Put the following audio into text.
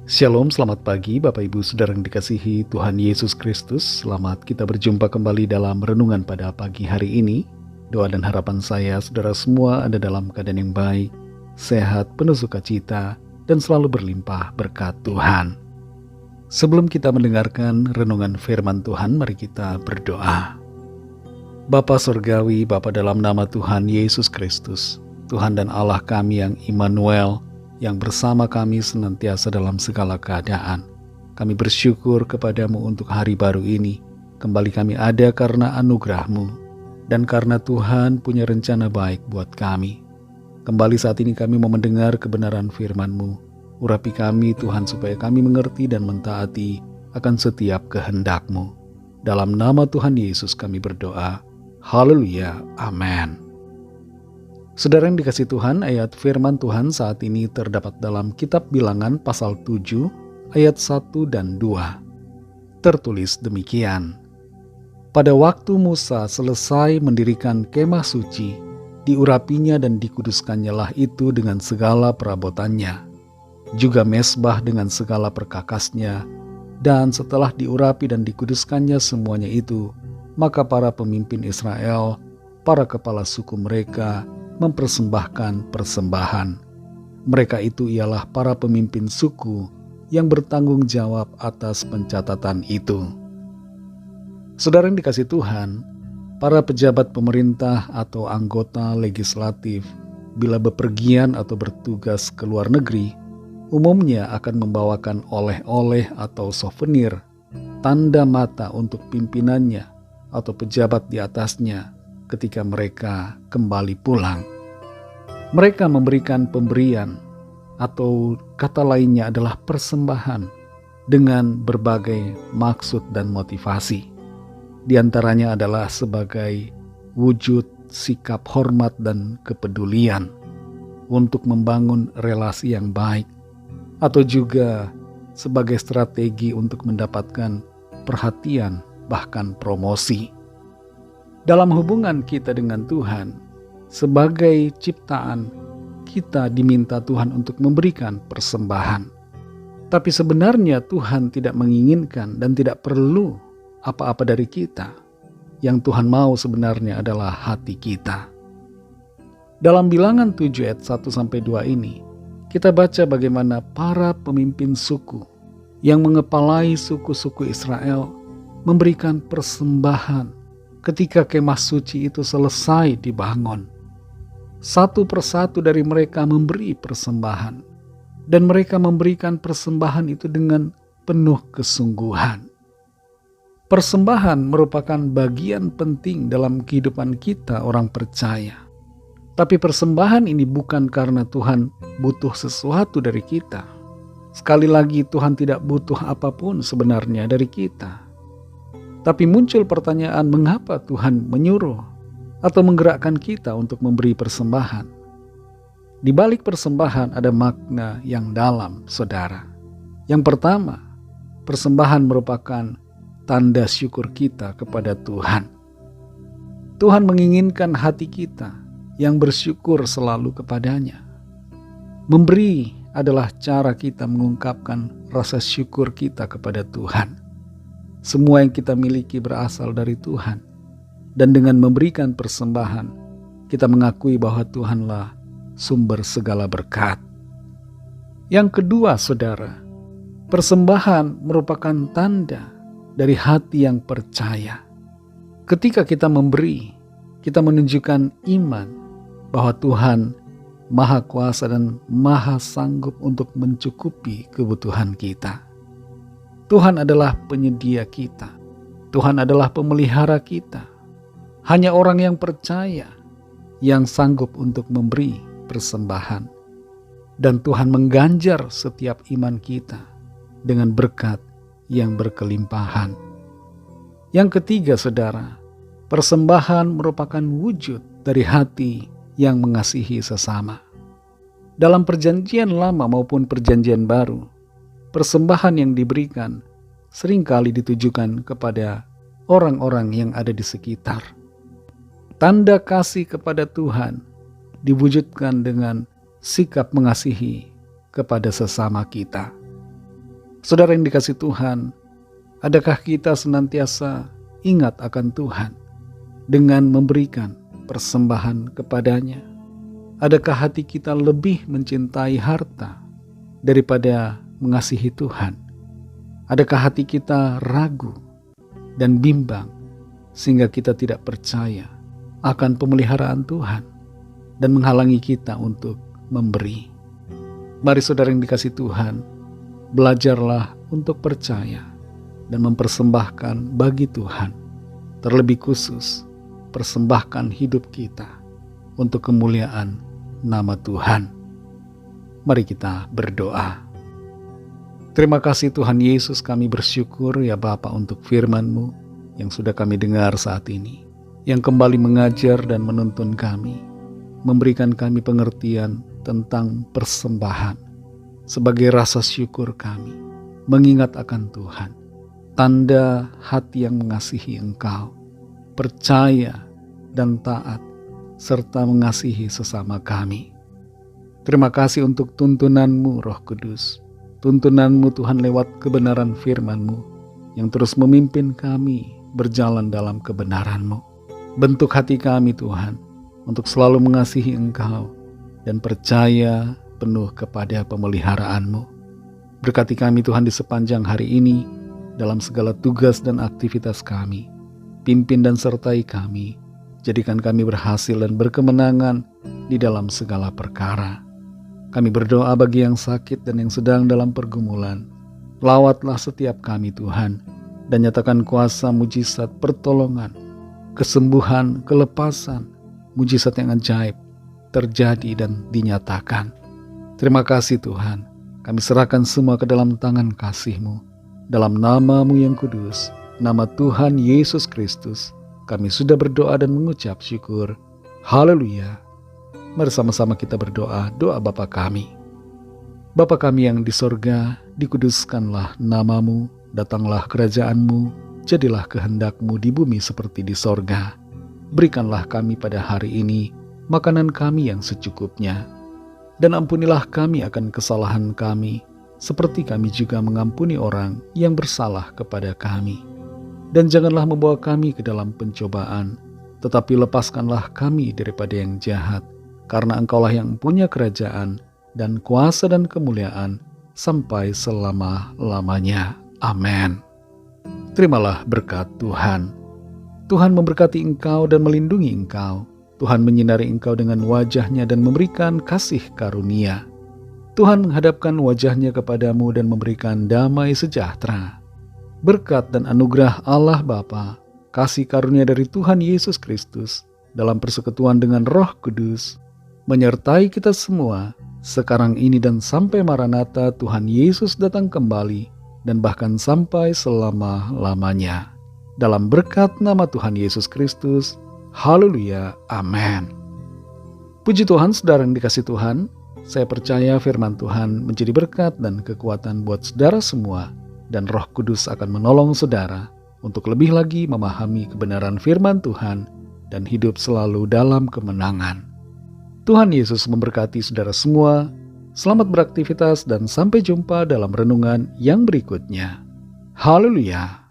Shalom, selamat pagi Bapak Ibu Saudara yang dikasihi Tuhan Yesus Kristus. Selamat kita berjumpa kembali dalam renungan pada pagi hari ini. Doa dan harapan saya saudara semua ada dalam keadaan yang baik, sehat, penuh sukacita, dan selalu berlimpah berkat Tuhan. Sebelum kita mendengarkan renungan firman Tuhan, mari kita berdoa. Bapa Surgawi, Bapa dalam nama Tuhan Yesus Kristus, Tuhan dan Allah kami yang Immanuel, yang bersama kami senantiasa dalam segala keadaan. Kami bersyukur kepadamu untuk hari baru ini. Kembali kami ada karena anugerah-Mu, dan karena Tuhan punya rencana baik buat kami. Kembali saat ini kami mau mendengar kebenaran firman-Mu. Urapi kami Tuhan supaya kami mengerti dan mentaati akan setiap kehendak-Mu. Dalam nama Tuhan Yesus kami berdoa. Haleluya, amin. Saudara yang dikasih Tuhan, ayat firman Tuhan saat ini terdapat dalam kitab Bilangan pasal 7 ayat 1 dan 2. Tertulis demikian. Pada waktu Musa selesai mendirikan kemah suci, diurapinya dan dikuduskannya lah itu dengan segala perabotannya, juga mesbah dengan segala perkakasnya, dan setelah diurapi dan dikuduskannya semuanya itu, maka para pemimpin Israel, para kepala suku mereka, mempersembahkan persembahan. Mereka itu ialah para pemimpin suku yang bertanggung jawab atas pencatatan itu. Saudara yang dikasih Tuhan, para pejabat pemerintah atau anggota legislatif bila bepergian atau bertugas ke luar negeri, umumnya akan membawakan oleh-oleh atau souvenir, tanda mata untuk pimpinannya atau pejabat di atasnya ketika mereka kembali pulang. Mereka memberikan pemberian, atau kata lainnya adalah persembahan, dengan berbagai maksud dan motivasi. Di antaranya adalah sebagai wujud sikap hormat dan kepedulian untuk membangun relasi yang baik, atau juga sebagai strategi untuk mendapatkan perhatian, bahkan promosi. Dalam hubungan kita dengan Tuhan, sebagai ciptaan, kita diminta Tuhan untuk memberikan persembahan. Tapi sebenarnya Tuhan tidak menginginkan dan tidak perlu apa-apa dari kita. Yang Tuhan mau sebenarnya adalah hati kita. Dalam Bilangan 7 ayat 1-2 ini, kita baca bagaimana para pemimpin suku yang mengepalai suku-suku Israel memberikan persembahan ketika kemah suci itu selesai dibangun. Satu persatu dari mereka memberi persembahan, dan mereka memberikan persembahan itu dengan penuh kesungguhan. Persembahan merupakan bagian penting dalam kehidupan kita orang percaya. Tapi persembahan ini bukan karena Tuhan butuh sesuatu dari kita. Sekali lagi, Tuhan tidak butuh apapun sebenarnya dari kita. Tapi muncul pertanyaan, mengapa Tuhan menyuruh atau menggerakkan kita untuk memberi persembahan? Di balik persembahan ada makna yang dalam, saudara. Yang pertama, persembahan merupakan tanda syukur kita kepada Tuhan. Tuhan menginginkan hati kita yang bersyukur selalu kepadanya. Memberi adalah cara kita mengungkapkan rasa syukur kita kepada Tuhan. Semua yang kita miliki berasal dari Tuhan. Dan dengan memberikan persembahan, kita mengakui bahwa Tuhanlah sumber segala berkat. Yang kedua, saudara, persembahan merupakan tanda dari hati yang percaya. Ketika kita memberi, kita menunjukkan iman bahwa Tuhan Maha Kuasa dan Maha Sanggup untuk mencukupi kebutuhan kita. Tuhan adalah penyedia kita. Tuhan adalah pemelihara kita. Hanya orang yang percaya yang sanggup untuk memberi persembahan. Dan Tuhan mengganjar setiap iman kita dengan berkat yang berkelimpahan. Yang ketiga, saudara, persembahan merupakan wujud dari hati yang mengasihi sesama. Dalam perjanjian lama maupun perjanjian baru, persembahan yang diberikan seringkali ditujukan kepada orang-orang yang ada di sekitar. Tanda kasih kepada Tuhan diwujudkan dengan sikap mengasihi kepada sesama kita. Saudara yang dikasihi Tuhan, adakah kita senantiasa ingat akan Tuhan dengan memberikan persembahan kepadanya? Adakah hati kita lebih mencintai harta daripada mengasihi Tuhan? Adakah hati kita ragu dan bimbang sehingga kita tidak percaya akan pemeliharaan Tuhan dan menghalangi kita untuk memberi? Mari saudara yang dikasihi Tuhan, belajarlah untuk percaya dan mempersembahkan bagi Tuhan. Terlebih khusus, persembahkan hidup kita untuk kemuliaan nama Tuhan. Mari kita berdoa. Terima kasih Tuhan Yesus, kami bersyukur ya Bapa untuk firman-Mu yang sudah kami dengar saat ini, yang kembali mengajar dan menuntun kami, memberikan kami pengertian tentang persembahan sebagai rasa syukur kami, mengingat akan Tuhan, tanda hati yang mengasihi Engkau, percaya dan taat, serta mengasihi sesama kami. Terima kasih untuk tuntunan-Mu Roh Kudus, tuntunan-Mu Tuhan lewat kebenaran firman-Mu yang terus memimpin kami berjalan dalam kebenaran-Mu. Bentuk hati kami Tuhan untuk selalu mengasihi Engkau dan percaya penuh kepada pemeliharaan-Mu. Berkati kami Tuhan di sepanjang hari ini dalam segala tugas dan aktivitas kami. Pimpin dan sertai kami. Jadikan kami berhasil dan berkemenangan di dalam segala perkara. Kami berdoa bagi yang sakit dan yang sedang dalam pergumulan. Lawatlah setiap kami Tuhan, dan nyatakan kuasa mujizat pertolongan, kesembuhan, kelepasan, mujizat yang ajaib terjadi dan dinyatakan. Terima kasih Tuhan, kami serahkan semua ke dalam tangan kasih-Mu. Dalam nama-Mu yang kudus, nama Tuhan Yesus Kristus, kami sudah berdoa dan mengucap syukur. Haleluya. Mari sama-sama kita berdoa, doa Bapa kami. Bapa kami yang di sorga, dikuduskanlah nama-Mu, datanglah kerajaan-Mu, jadilah kehendak-Mu di bumi seperti di sorga. Berikanlah kami pada hari ini makanan kami yang secukupnya. Dan ampunilah kami akan kesalahan kami, seperti kami juga mengampuni orang yang bersalah kepada kami. Dan janganlah membawa kami ke dalam pencobaan, tetapi lepaskanlah kami daripada yang jahat, karena Engkaulah yang punya kerajaan dan kuasa dan kemuliaan sampai selama-lamanya. Amin. Terimalah berkat Tuhan. Tuhan memberkati engkau dan melindungi engkau. Tuhan menyinari engkau dengan wajah-Nya dan memberikan kasih karunia. Tuhan menghadapkan wajah-Nya kepadamu dan memberikan damai sejahtera. Berkat dan anugerah Allah Bapa, kasih karunia dari Tuhan Yesus Kristus, dalam persekutuan dengan Roh Kudus, menyertai kita semua, sekarang ini dan sampai Maranatha Tuhan Yesus datang kembali, dan bahkan sampai selama-lamanya. Dalam berkat nama Tuhan Yesus Kristus, haleluya, amin. Puji Tuhan, saudara yang dikasihi Tuhan, saya percaya firman Tuhan menjadi berkat dan kekuatan buat saudara semua, dan Roh Kudus akan menolong saudara untuk lebih lagi memahami kebenaran firman Tuhan dan hidup selalu dalam kemenangan. Tuhan Yesus memberkati saudara semua. Selamat beraktivitas dan sampai jumpa dalam renungan yang berikutnya. Haleluya.